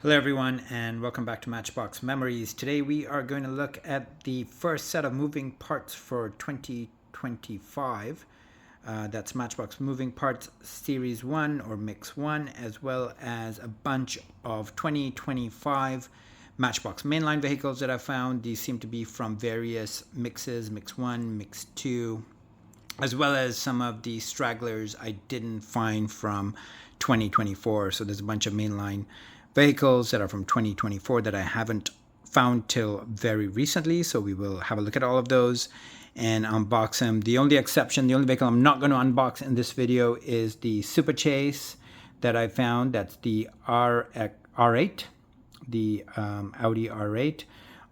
Hello everyone and welcome back to Matchbox Memories. Today we are going to look at the first set of moving parts for 2025. That's Matchbox Moving Parts Series 1 or Mix 1, as well as a bunch of 2025 Matchbox mainline vehicles that I found. These seem to be from various mixes, Mix 1, Mix 2, as well as some of the stragglers I didn't find from 2024. So there's a bunch of mainline vehicles that are from 2024 that I haven't found till very recently. So we will have a look at all of those and unbox them. The only exception, the only vehicle I'm not going to unbox in this video is the Super Chase that I found. That's the R8, the Audi R8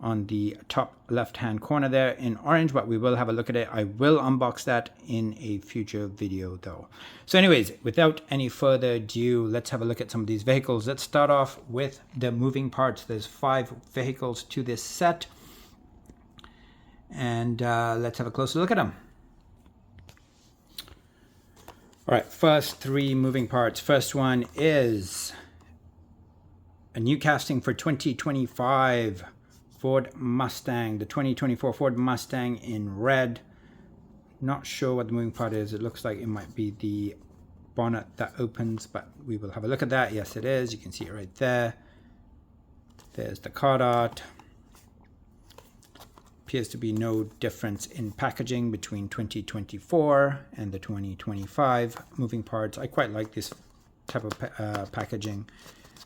on the top left hand corner there in orange, but we will have a look at it. I will unbox that in a future video though. So anyways, without any further ado, let's have a look at some of these vehicles. Let's start off with the moving parts. There's 5 vehicles to this set, and let's have a closer look at them. All right, first 3 moving parts. First one is a new casting for 2025 Ford Mustang, the 2024 Ford Mustang in red. Not sure what the moving part is. It looks like it might be the bonnet that opens, but we will have a look at that. Yes, it is. You can see it right there. There's the card art. Appears to be no difference in packaging between 2024 and the 2025 moving parts. I quite like this type of packaging.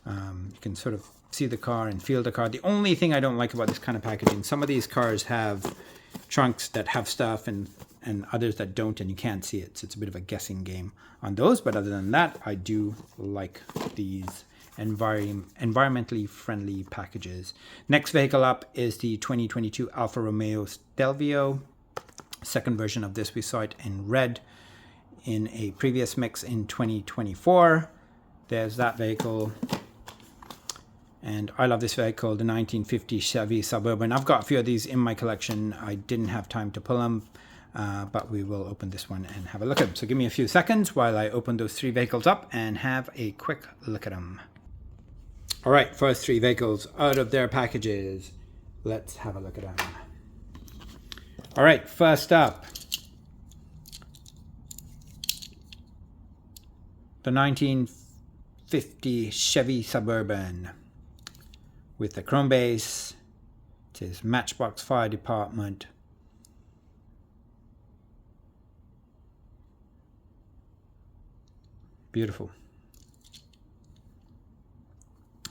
You can sort of see the car and feel the car. The only thing I don't like about this kind of packaging, some of these cars have trunks that have stuff and others that don't, and you can't see it. So it's a bit of a guessing game on those. But other than that, I do like these environmentally friendly packages. Next vehicle up is the 2022 Alfa Romeo Stelvio. Second version of this, we saw it in red in a previous mix in 2024. There's that vehicle. And I love this vehicle, the 1950 Chevy Suburban. I've got a few of these in my collection. I didn't have time to pull them, but we will open this one and have a look at them. So give me a few seconds while I open those 3 vehicles up and have a quick look at them. All right, first 3 vehicles out of their packages. Let's have a look at them. All right, first up, the 1950 Chevy Suburban. With the chrome base. It says Matchbox Fire Department. Beautiful.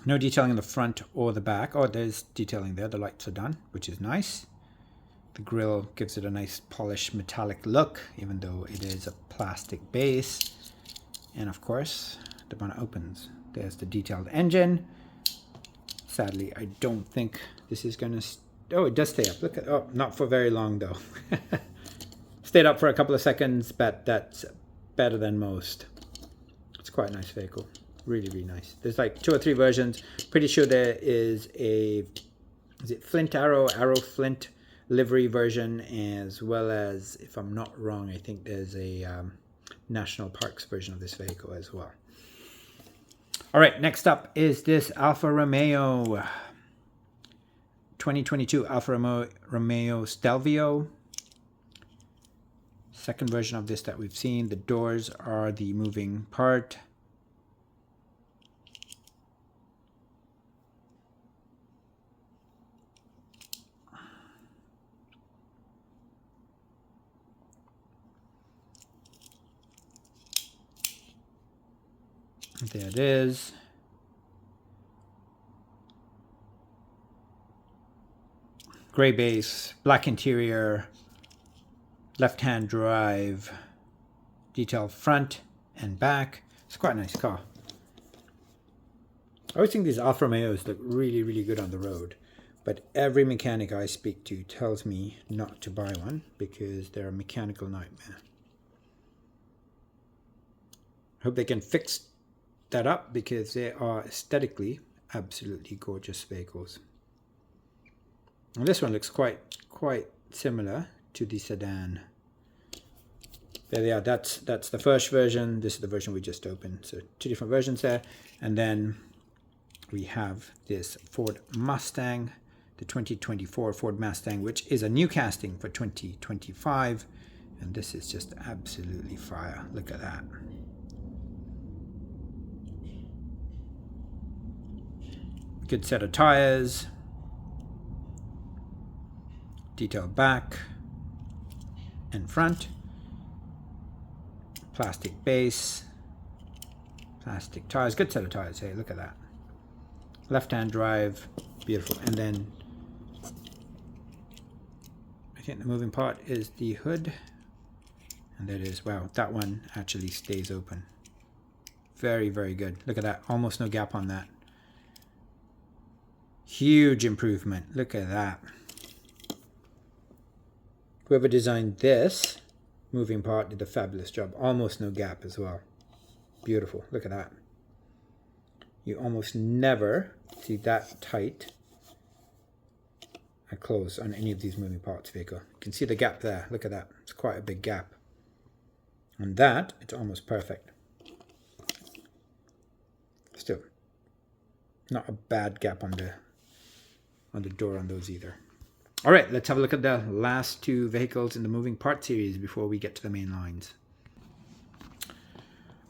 No detailing in the front or the back. Oh, there's detailing there. The lights are done, which is nice. The grille gives it a nice polished metallic look, even though it is a plastic base. And of course, the bonnet opens. There's the detailed engine. Sadly, I don't think this is going to... Oh, it does stay up. Look at... Oh, not for very long, though. Stayed up for a couple of seconds, but that's better than most. It's quite a nice vehicle. Really, really nice. There's like 2 or 3 versions. Pretty sure there is a... Is it Flint Arrow Flint livery version, as well as, if I'm not wrong, I think there's a National Parks version of this vehicle as well. All right, next up is this Alfa Romeo 2022 Alfa Romeo Stelvio. Second version of this that we've seen. The doors are the moving part. There it is. Gray base, black interior, left-hand drive, detailed front and back. It's quite a nice car. I always think these Alfa Romeos look really, really good on the road, but every mechanic I speak to tells me not to buy one because they're a mechanical nightmare. I hope they can fix that up because they are aesthetically absolutely gorgeous vehicles. And this one looks quite similar to the sedan. There they are. That's the first version. This is the version we just opened. So 2 different versions there. And then we have this Ford Mustang, the 2024 Ford Mustang, which is a new casting for 2025. And this is just absolutely fire. Look at that. Good set of tires. Detailed back and front. Plastic base. Plastic tires. Good set of tires. Hey, look at that. Left-hand drive. Beautiful. And then I think the moving part is the hood. And there it is. Wow, that one actually stays open. Very, very good. Look at that. Almost no gap on that. Huge improvement. Look at that. Whoever designed this moving part did a fabulous job. Almost no gap as well. Beautiful. Look at that. You almost never see that tight and close on any of these moving parts vehicle. You can see the gap there. Look at that. It's quite a big gap. On that, it's almost perfect. Still, not a bad gap on the door on those either. All right, let's have a look at the last two vehicles in the moving part series before we get to the main lines.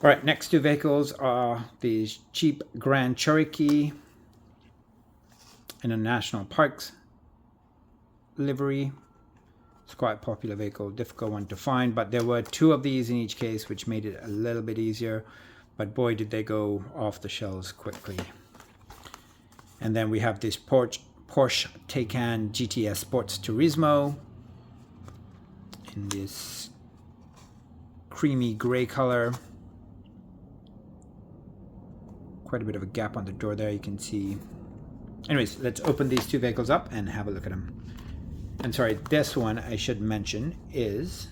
All right, next two vehicles are the Jeep Grand Cherokee in a National Parks livery. It's quite a popular vehicle, difficult one to find, but there were two of these in each case, which made it a little bit easier. But boy, did they go off the shelves quickly. And then we have this Porsche Taycan GTS Sports Turismo in this creamy gray color. Quite a bit of a gap on the door there, you can see. Anyways, let's open these two vehicles up and have a look at them. And sorry, this one I should mention is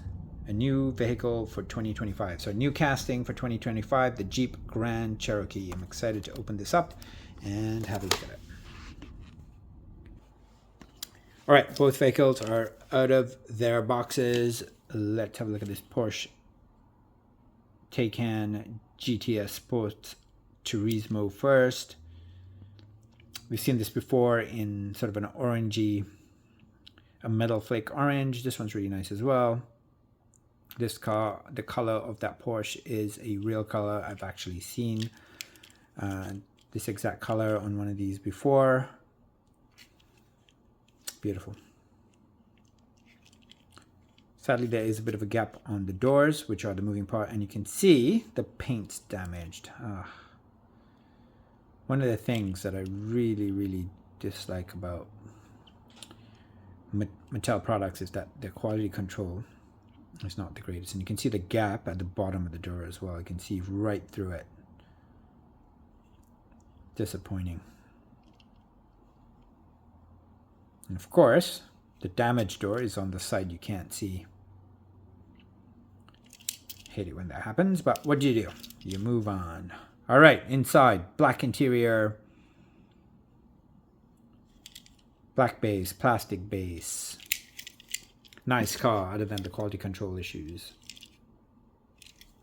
a new vehicle for 2025. So new casting for 2025, the Jeep Grand Cherokee. I'm excited to open this up and have a look at it. All right, both vehicles are out of their boxes. Let's have a look at this Porsche Taycan GTS Sports Turismo first. We've seen this before in sort of an orangey, a metal flake orange. This one's really nice as well. This car, the color of that Porsche is a real color. I've actually seen this exact color on one of these before. Beautiful. Sadly, there is a bit of a gap on the doors, which are the moving part, and you can see the paint's damaged. One of the things that I really, really dislike about Mattel products is that their quality control is not the greatest. And you can see the gap at the bottom of the door as well. You can see right through it. Disappointing. And of course, the damaged door is on the side you can't see. Hate it when that happens, but what do? You move on. All right, inside, black interior, black base, plastic base. Nice car, other than the quality control issues.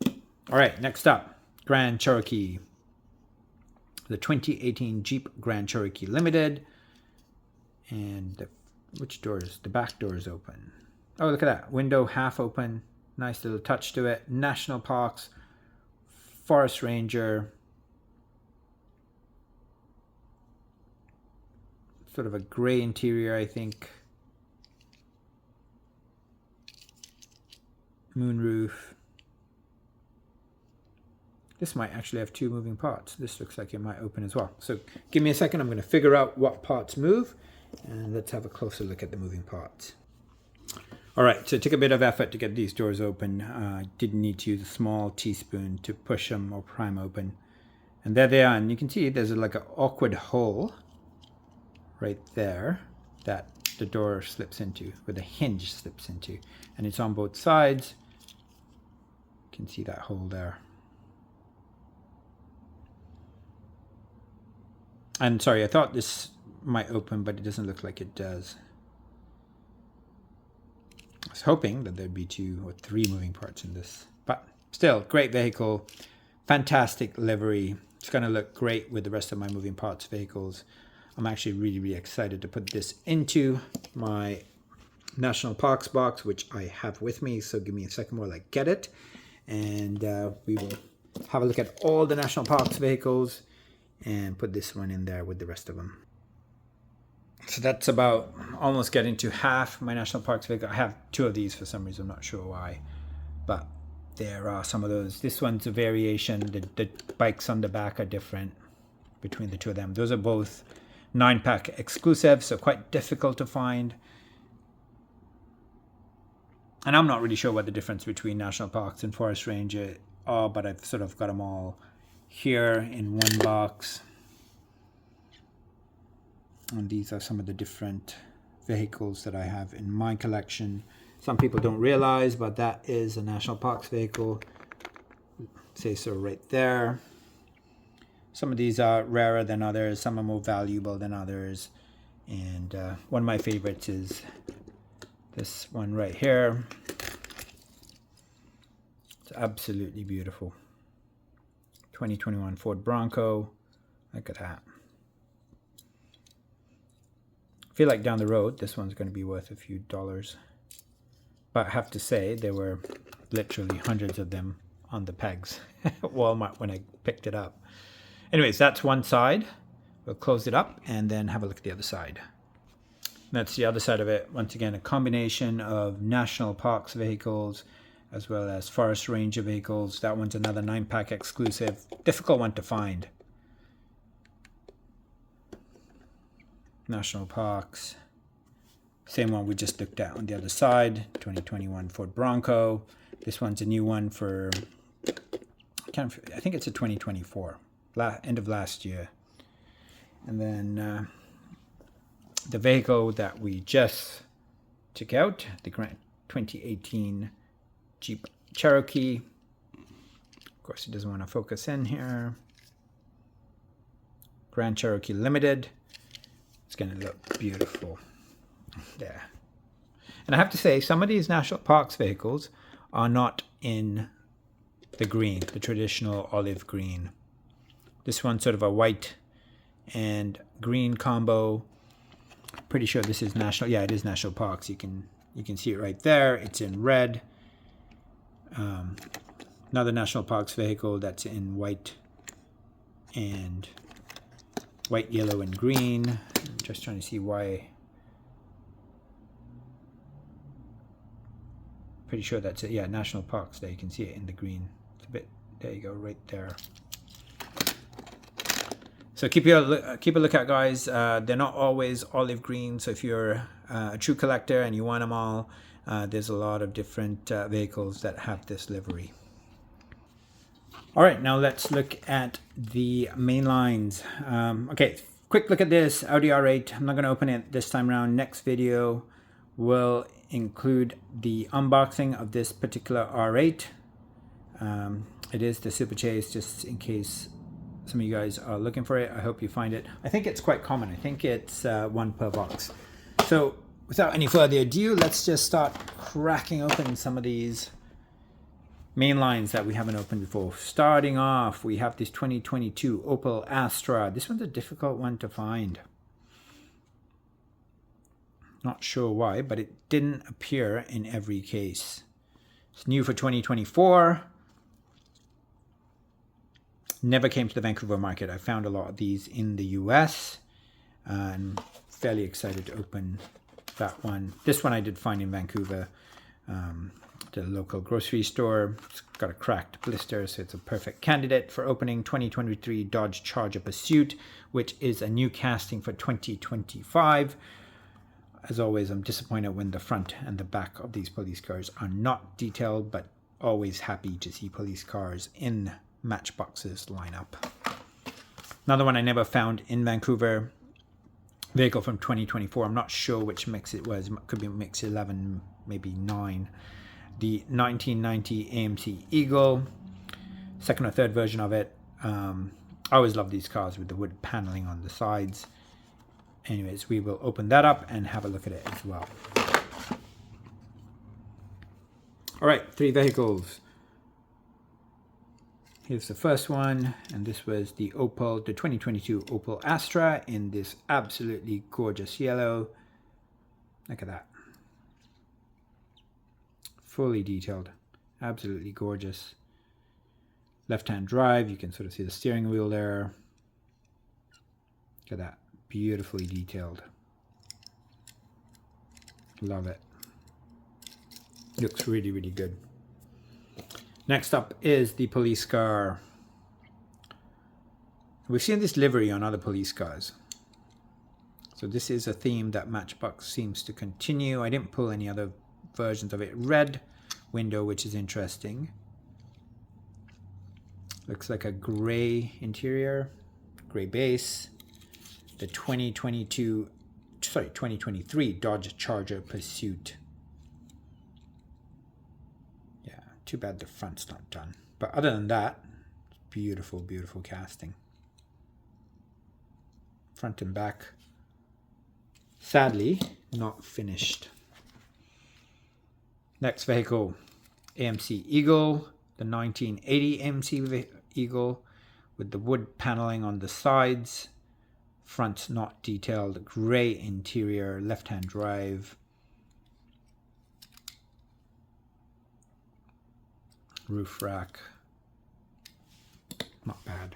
All right, next up, Grand Cherokee. The 2018 Jeep Grand Cherokee Limited. And which doors? The back door is open. Oh, look at that. Window half open. Nice little touch to it. National Parks, Forest Ranger. Sort of a gray interior, I think. Moonroof. This might actually have two moving parts. This looks like it might open as well. So give me a second. I'm going to figure out what parts move. And let's have a closer look at the moving parts. All right, so it took a bit of effort to get these doors open. Didn't need to use a small teaspoon to push them or pry them open. And there they are. And you can see there's like an awkward hole right there that the door slips into, where the hinge slips into. And it's on both sides. You can see that hole there. And sorry, I thought this might open, but it doesn't look like it does. I was hoping that there'd be 2 or 3 moving parts in this, but still, great vehicle, fantastic livery, It's going to look great with the rest of my moving parts vehicles. I'm actually really excited to put this into my National Parks box, which I have with me. So give me a second while I get it. And we will have a look at all the National Parks vehicles and put this one in there with the rest of them. So that's about almost getting to half my National Parks vehicle. I have two of these for some reason, I'm not sure why. But there are some of those. This one's a variation. The bikes on the back are different between the two of them. Those are both 9-pack exclusive, so quite difficult to find. And I'm not really sure what the difference between National Parks and Forest Range are, but I've sort of got them all here in one box. And these are some of the different vehicles that I have in my collection. Some people don't realize, but that is a National Parks vehicle. Say so right there. Some of these are rarer than others. Some are more valuable than others. And one of my favorites is this one right here. It's absolutely beautiful. 2021 Ford Bronco. Look at that. I feel like down the road, this one's going to be worth a few dollars. But I have to say, there were literally hundreds of them on the pegs at Walmart when I picked it up. Anyways, that's one side. We'll close it up and then have a look at the other side. That's the other side of it. Once again, a combination of National Parks vehicles as well as Forest Ranger vehicles. That one's another 9-pack exclusive. Difficult one to find. National Parks. Same one we just looked at on the other side. 2021 Ford Bronco. This one's a new one for, I think it's a 2024. End of last year. And then the vehicle that we just took out, the 2018 Jeep Cherokee. Of course, it doesn't want to focus in here. Grand Cherokee Limited. It's going to look beautiful there. And I have to say, some of these National Parks vehicles are not in the green, the traditional olive green. This one's sort of a white and green combo. Pretty sure this is National. Yeah, it is National Parks. You can see it right there. It's in red. Another National Parks vehicle that's in white, yellow, and green. I'm just trying to see why. Pretty sure that's it. Yeah, National Parks. There you can see it in the green. It's a bit. There you go, right there. So keep a lookout, guys. They're not always olive green. So if you're a true collector and you want them all, there's a lot of different vehicles that have this livery. All right, now let's look at the Mainlines. Okay, quick look at this Audi R8. I'm not going to open it this time around. Next video will include the unboxing of this particular R8. It is the Super Chase, just in case some of you guys are looking for it. I hope you find it. I think it's quite common. I think it's one per box. So without any further ado, let's just start cracking open some of these Mainlines that we haven't opened before. Starting off, we have this 2022 Opel Astra. This one's a difficult one to find. Not sure why, but it didn't appear in every case. It's new for 2024. Never came to the Vancouver market. I found a lot of these in the US. I'm fairly excited to open that one. This one I did find in Vancouver, the local grocery store. It's got a cracked blister, so it's a perfect candidate for opening. 2023 Dodge Charger Pursuit, which is a new casting for 2025. As always, I'm disappointed when the front and the back of these police cars are not detailed, but always happy to see police cars in Matchbox's lineup. Another one I never found in Vancouver, vehicle from 2024. I'm not sure which mix it was. It could be mix 11, maybe 9. The 1990 AMC Eagle, second or third version of it. I always love these cars with the wood paneling on the sides. Anyways, we will open that up and have a look at it as well. All right, 3 vehicles. Here's the first one, and this was the 2022 Opel Astra in this absolutely gorgeous yellow. Look at that. Fully detailed, absolutely gorgeous. Left-hand drive, you can sort of see the steering wheel there. Look at that, beautifully detailed. Love it. Looks really, really good. Next up is the police car. We've seen this livery on other police cars. So this is a theme that Matchbox seems to continue. I didn't pull any other versions of it. Red window, which is interesting. Looks like a gray interior, gray base. The 2023 Dodge Charger Pursuit. Yeah, too bad the front's not done. But other than that, beautiful, beautiful casting. Front and back, sadly, not finished. Next vehicle, AMC Eagle, the 1980 AMC Eagle with the wood paneling on the sides. Front not detailed, gray interior, left-hand drive. Roof rack, not bad.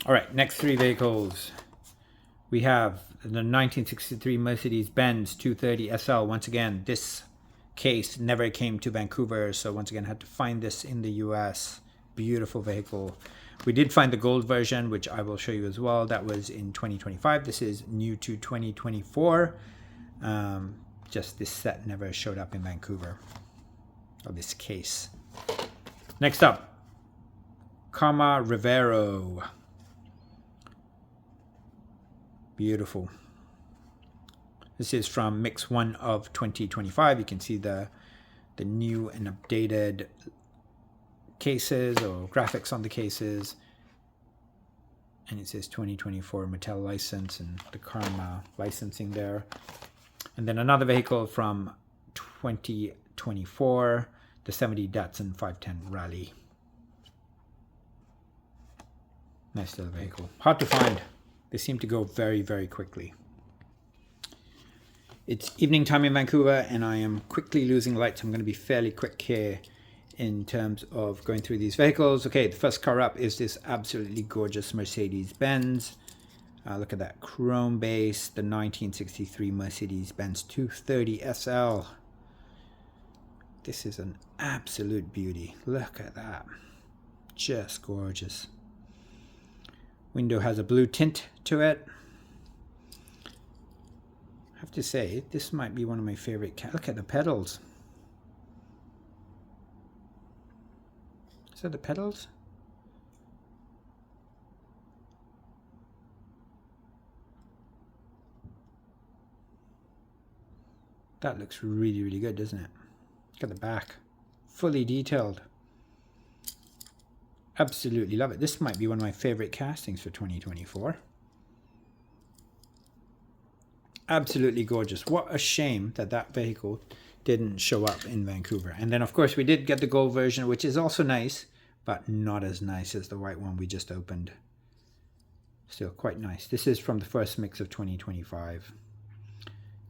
All right, next three vehicles. We have the 1963 Mercedes-Benz 230 SL. Once again, this case never came to Vancouver, so once again had to find this in the US. Beautiful vehicle. We did find the gold version, which I will show you as well. That was in 2025. This is new to 2024. Just this set never showed up in Vancouver, or this case. Next up, Karma Rivero. Beautiful. This is from mix 1 of 2025. You can see the new and updated cases or graphics on the cases. And it says 2024 Mattel license and the Karma licensing there. And then another vehicle from 2024, the 70 Datsun 510 Rally. Nice little vehicle. Hard to find. They seem to go very, very quickly. It's evening time in Vancouver and I am quickly losing light, so I'm going to be fairly quick here in terms of going through these vehicles. Okay, the first car up is this absolutely gorgeous Mercedes-Benz. Look at that chrome base, the 1963 Mercedes-Benz 230 SL. This is an absolute beauty. Look at that. Just gorgeous. Window has a blue tint to it. I have to say, this might be one of my favorite cars. Look at the pedals. Is that the pedals? That looks really, really good, doesn't it? Look at the back. Fully detailed. Absolutely love it. This might be one of my favorite castings for 2024. Absolutely gorgeous. What a shame that that vehicle didn't show up in Vancouver. And then, of course, we did get the gold version, which is also nice, but not as nice as the white one we just opened. Still quite nice. This is from the first mix of 2025.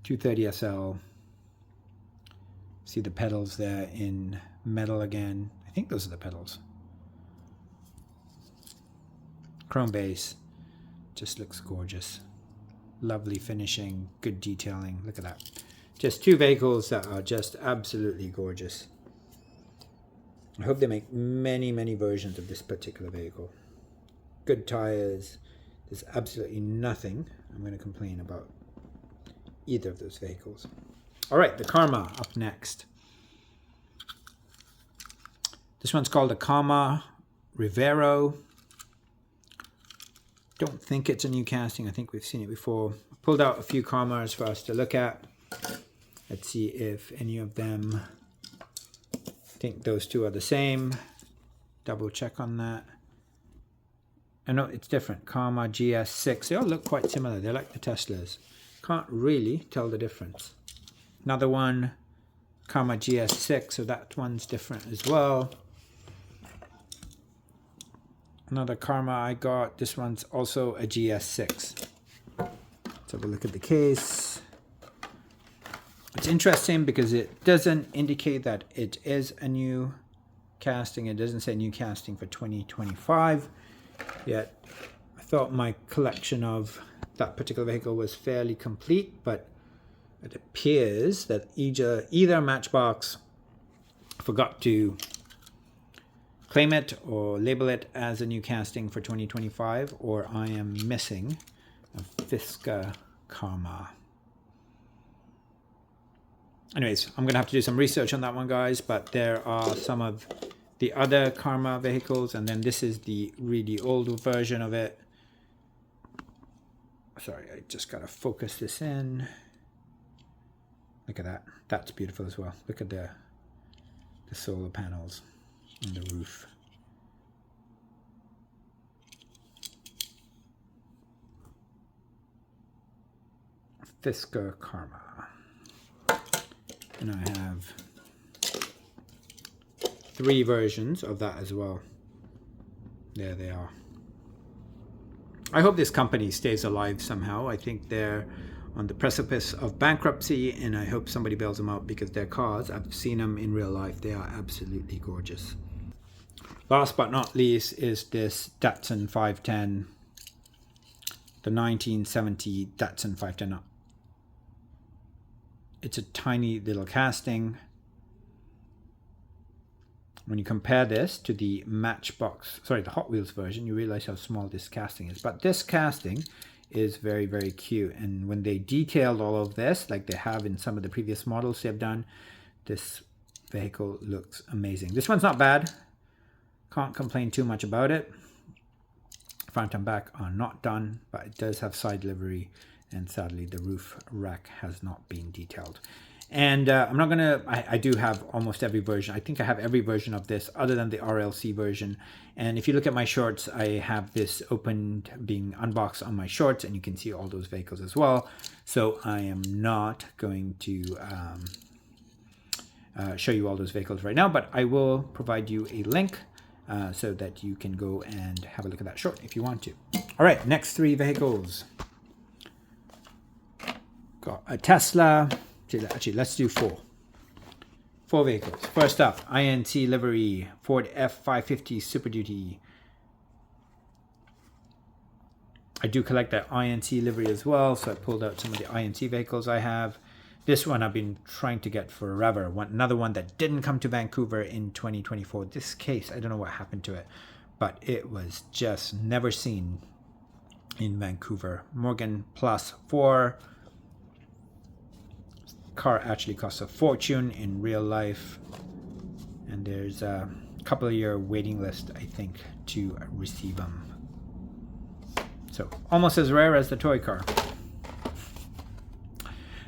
230 SL. See the pedals there in metal again. I think those are the pedals. Chrome base. Just looks gorgeous. Lovely finishing, good detailing. Look at that. Just two vehicles that are just absolutely gorgeous. I hope they make many, many versions of this particular vehicle. Good tires. There's absolutely nothing I'm going to complain about either of those vehicles. All right, the Karma up next. This one's called the Karma Rivero. Don't think it's a new casting. I think we've seen it before. I pulled out a few Karmas for us to look at. Let's see if any of them, I think those two are the same. Double check on that. I know it's different. Karma GS6. They all look quite similar. They're like the Teslas. Can't really tell the difference. Another one Karma GS6, so that one's different as well. Another Karma I got, this one's also a GS6. Let's have a look at the case. It's interesting because it doesn't indicate that it is a new casting. It doesn't say new casting for 2025 yet. I thought my collection of that particular vehicle was fairly complete, but it appears that either Matchbox forgot to claim it or label it as a new casting for 2025, or I am missing a Fisker Karma. Anyways, I'm gonna have to do some research on that one, guys, but there are some of the other Karma vehicles, and then this is the really old version of it. Sorry, I just gotta focus this in. Look at that. That's beautiful as well. Look at the solar panels on the roof. Fisker Karma. And I have 3 versions of that as well. There they are. I hope this company stays alive somehow. I think they're on the precipice of bankruptcy, and I hope somebody bails them out because their cars, I've seen them in real life, they are absolutely gorgeous. Last but not least is this Datsun 510, the 1970 Datsun 510. It's a tiny little casting. When you compare this to the the Hot Wheels version, you realize how small this casting is. But this casting is very, very cute. And when they detailed all of this, like they have in some of the previous models they've done, this vehicle looks amazing. This one's not bad. Can't complain too much about it. Front and back are not done, but it does have side livery. And sadly, the roof rack has not been detailed. And I'm not gonna, I do have almost every version. I think I have every version of this other than the RLC version. And if you look at my shorts, I have this opened, being unboxed on my shorts, and you can see all those vehicles as well. So I am not going to show you all those vehicles right now, but I will provide you a link so that you can go and have a look at that short if you want to. All right, next 3 vehicles. Got a Tesla. Actually, let's do 4. 4 vehicles. First up, INC livery, Ford F550 Super Duty. I do collect that INC livery as well, so I pulled out some of the INC vehicles I have. This one I've been trying to get forever. Another one that didn't come to Vancouver in 2024. This case, I don't know what happened to it, but it was just never seen in Vancouver. Morgan Plus 4. Car actually costs a fortune in real life, and there's a couple of year waiting list, I think, to receive them. So almost as rare as the toy car.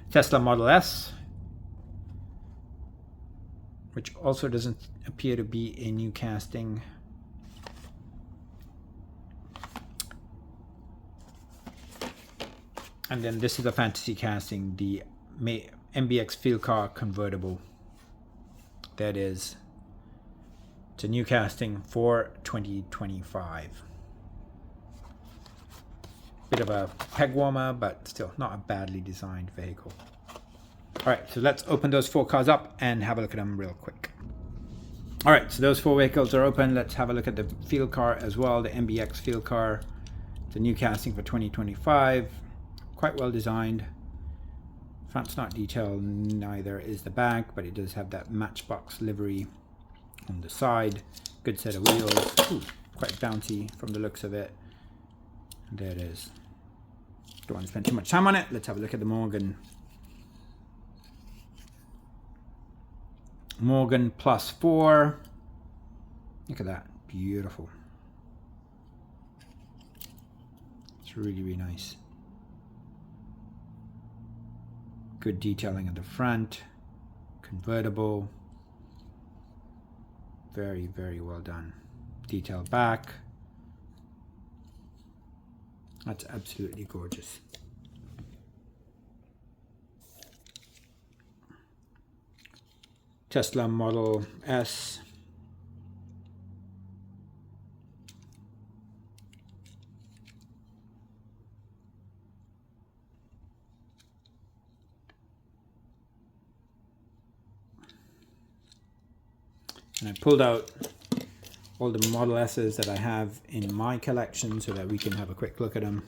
Tesla Model S, which also doesn't appear to be a new casting. And then this is a fantasy casting, the MBX Field Car Convertible. That is, it's a new casting for 2025. Bit of a peg warmer, but still not a badly designed vehicle. All right, so let's open those 4 cars up and have a look at them real quick. All right, so those 4 vehicles are open. Let's have a look at the field car as well, the MBX Field Car. It's a new casting for 2025. Quite well designed. Front's not detailed, neither is the back, but it does have that Matchbox livery on the side. Good set of wheels. Ooh, quite bouncy from the looks of it. And there it is. Don't want to spend too much time on it. Let's have a look at the Morgan Plus 4. Look at that. Beautiful. It's really, really nice. Good detailing at the front. Convertible. Very, very well done. Detail back. That's absolutely gorgeous. Tesla Model S. And I pulled out all the Model S's that I have in my collection so that we can have a quick look at them.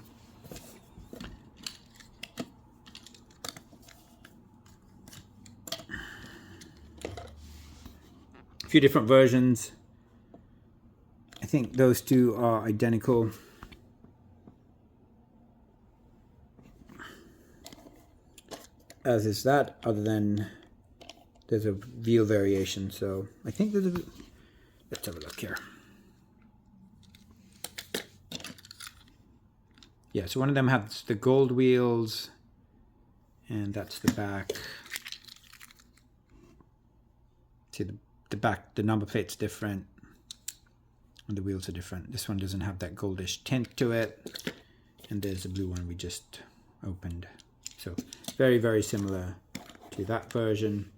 A few different versions. I think those two are identical. As is that, other than there's a wheel variation. So I think there's a... Let's have a look here. Yeah, so one of them has the gold wheels, and that's the back. See, the back, the number plate's different, and the wheels are different. This one doesn't have that goldish tint to it, and there's the blue one we just opened. So very, very similar to that version.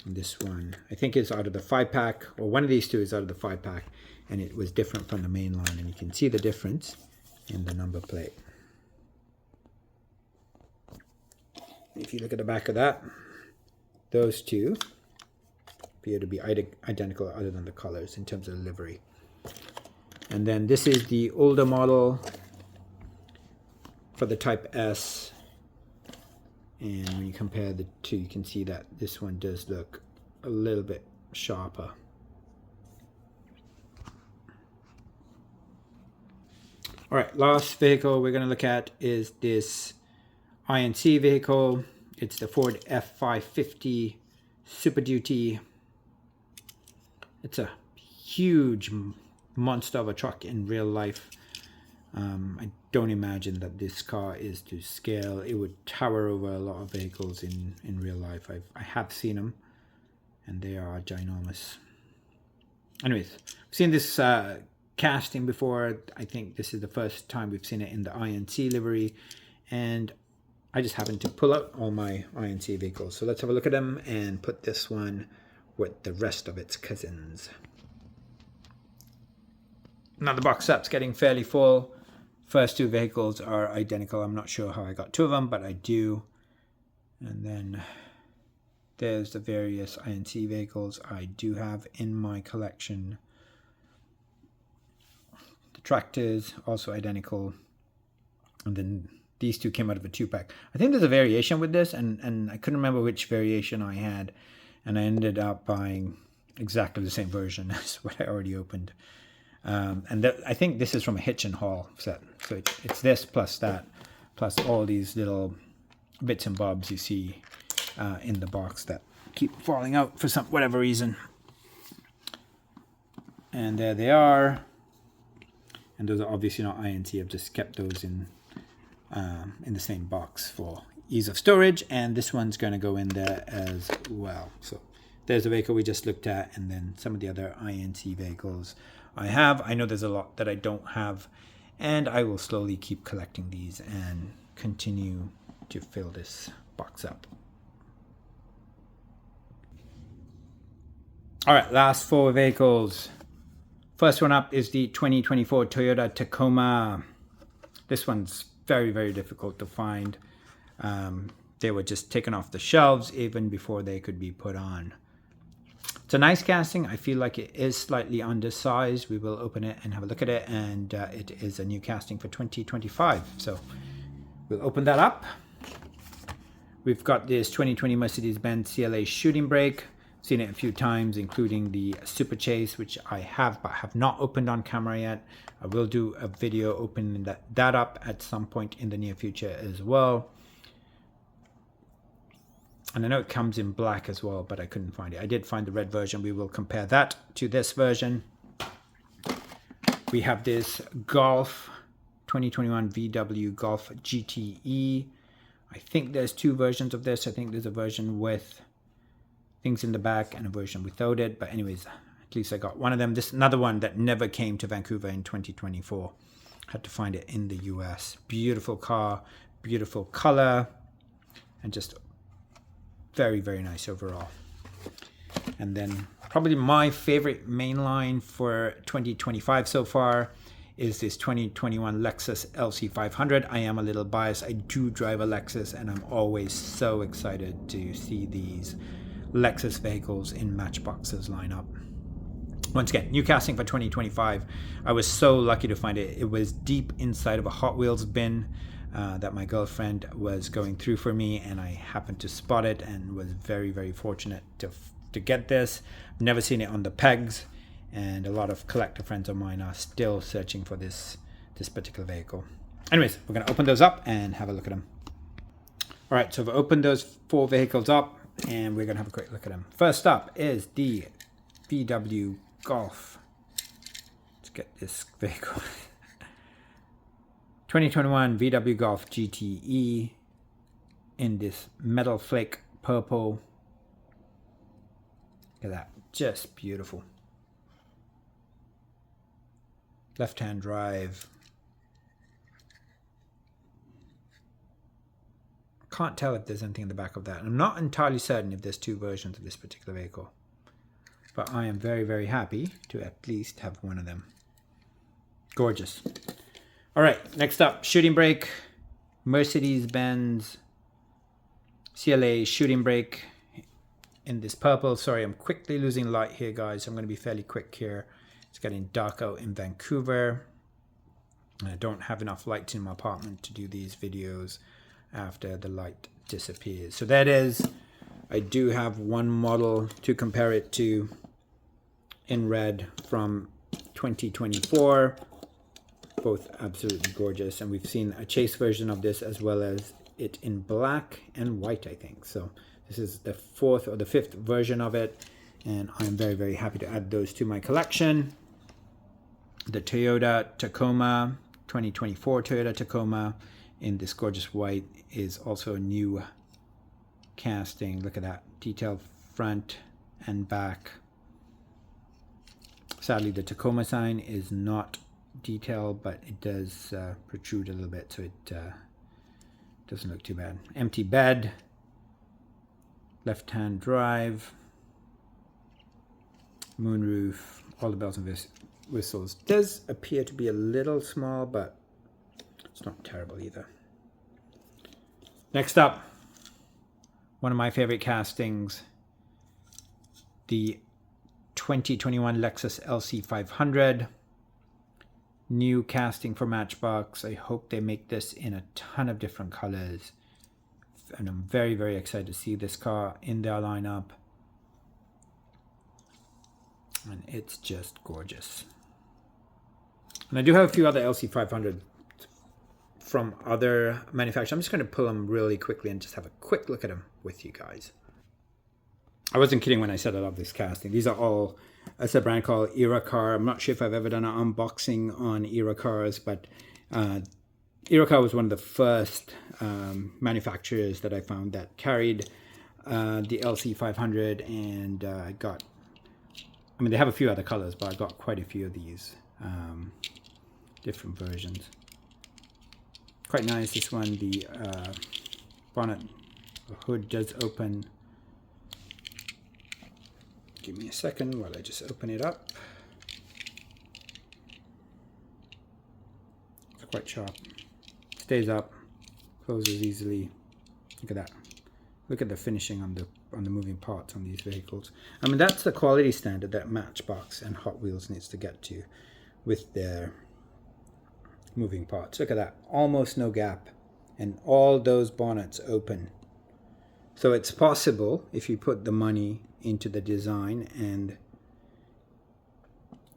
And this one, I think, is out of the 5-pack, or one of these two is out of the 5-pack, and it was different from the Mainline, and you can see the difference in the number plate. If you look at the back of that, those two appear to be identical other than the colors in terms of livery. And then this is the older model for the Type S. And when you compare the two, you can see that this one does look a little bit sharper. All right, last vehicle we're going to look at is this INC vehicle. It's the Ford F550 Super Duty. It's a huge monster of a truck in real life. I don't imagine that this car is to scale. It would tower over a lot of vehicles in real life. I have seen them, and they are ginormous. Anyways, I've seen this casting before. I think this is the first time we've seen it in the INC livery, and I just happened to pull out all my INC vehicles. So let's have a look at them and put this one with the rest of its cousins. Now the box set's getting fairly full. First two vehicles are identical. I'm not sure how I got two of them, but I do. And then there's the various INC vehicles I do have in my collection. The tractors, also identical. And then these two came out of a 2-pack. I think there's a variation with this, and I couldn't remember which variation I had. And I ended up buying exactly the same version as what I already opened. I think this is from a hitch and haul set. So it's this plus that, plus all these little bits and bobs you see in the box that keep falling out for whatever reason. And there they are. And those are obviously not INC. I've just kept those in the same box for ease of storage. And this one's going to go in there as well. So there's the vehicle we just looked at, and then some of the other INC vehicles I have. I know there's a lot that I don't have, and I will slowly keep collecting these and continue to fill this box up. All right, last 4 vehicles. First one up is the 2024 Toyota Tacoma. This one's very, very difficult to find. They were just taken off the shelves even before they could be put on. It's a nice casting. I feel like it is slightly undersized. We will open it and have a look at it, and it is a new casting for 2025. So we'll open that up. We've got this 2020 Mercedes-Benz CLA shooting brake. Seen it a few times, including the Super Chase, which I have but have not opened on camera yet. I will do a video opening that up at some point in the near future as well. And I know it comes in black as well, but I couldn't find it. I did find the red version. We will compare that to this version. We have this Golf 2021 VW Golf GTE. I think there's 2 versions of this. I think there's a version with things in the back and a version without it. But anyways, at least I got one of them. This is another one that never came to Vancouver in 2024. Had to find it in the US. Beautiful car, beautiful color, and just very, very nice overall. And then probably my favorite mainline for 2025 so far is this 2021 Lexus LC500. I am a little biased. I do drive a Lexus, and I'm always so excited to see these Lexus vehicles in Matchbox's lineup. Once again, new casting for 2025. I was so lucky to find it. It was deep inside of a Hot Wheels bin that my girlfriend was going through for me, and I happened to spot it and was very, very fortunate to get this. Never seen it on the pegs, and a lot of collector friends of mine are still searching for this particular vehicle. Anyways, we're going to open those up and have a look at them. All right, so I've opened those 4 vehicles up, and we're going to have a quick look at them. First up is the VW Golf. Let's get this vehicle. 2021 VW Golf GTE in this metal flake purple. Look at that, just beautiful. Left-hand drive. Can't tell if there's anything in the back of that. I'm not entirely certain if there's 2 versions of this particular vehicle, but I am very, very happy to at least have one of them. Gorgeous. All right, next up, shooting brake, Mercedes-Benz CLA shooting brake in this purple. Sorry, I'm quickly losing light here, guys. I'm going to be fairly quick here. It's getting dark out in Vancouver. I don't have enough light in my apartment to do these videos after the light disappears. So that is, I do have one model to compare it to in red from 2024. Both absolutely gorgeous, and we've seen a chase version of this as well as it in black and white, I think. So this is the 4th or the 5th version of it, and I'm very, very happy to add those to my collection. The Toyota Tacoma, 2024 Toyota Tacoma in this gorgeous white is also a new casting. Look at that, detailed front and back. Sadly, the Tacoma sign is not detailed, but it does protrude a little bit, so it doesn't look too bad. Empty bed, left-hand drive, moonroof, all the bells and whistles. Does appear to be a little small, but it's not terrible either. Next up, one of my favorite castings, the 2021 Lexus LC500. New casting for Matchbox. I hope they make this in a ton of different colors, and I'm very, very excited to see this car in their lineup, and it's just gorgeous. And I do have a few other LC500 from other manufacturers. I'm just going to pull them really quickly and just have a quick look at them with you guys. I wasn't kidding when I said I love this casting. These are all, it's a brand called Era Car. I'm not sure if I've ever done an unboxing on Era Cars, but Era Car was one of the first manufacturers that I found that carried the LC500, and I mean, they have a few other colors, but I got quite a few of these different versions. Quite nice. This one, the bonnet, the hood does open. Give me a second while I just open it up. It's quite sharp. Stays up, closes easily. Look at that. Look at the finishing on the moving parts on these vehicles. I mean, that's the quality standard that Matchbox and Hot Wheels needs to get to with their moving parts. Look at that. Almost no gap. And all those bonnets open. So it's possible, if you put the money into the design and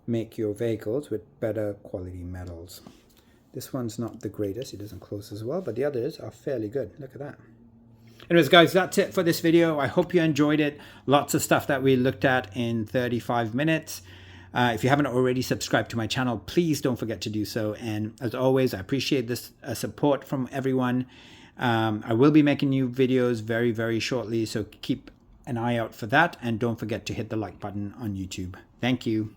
make your vehicles with better quality metals. This one's not the greatest. It doesn't close as well, but the others are fairly good. Look at that. Anyways, guys, that's it for this video. I hope you enjoyed it. Lots of stuff that we looked at in 35 minutes. If you haven't already subscribed to my channel, please don't forget to do so. And as always, I appreciate this support from everyone. I will be making new videos very, very shortly, so keep an eye out for that. And don't forget to hit the like button on YouTube. Thank you.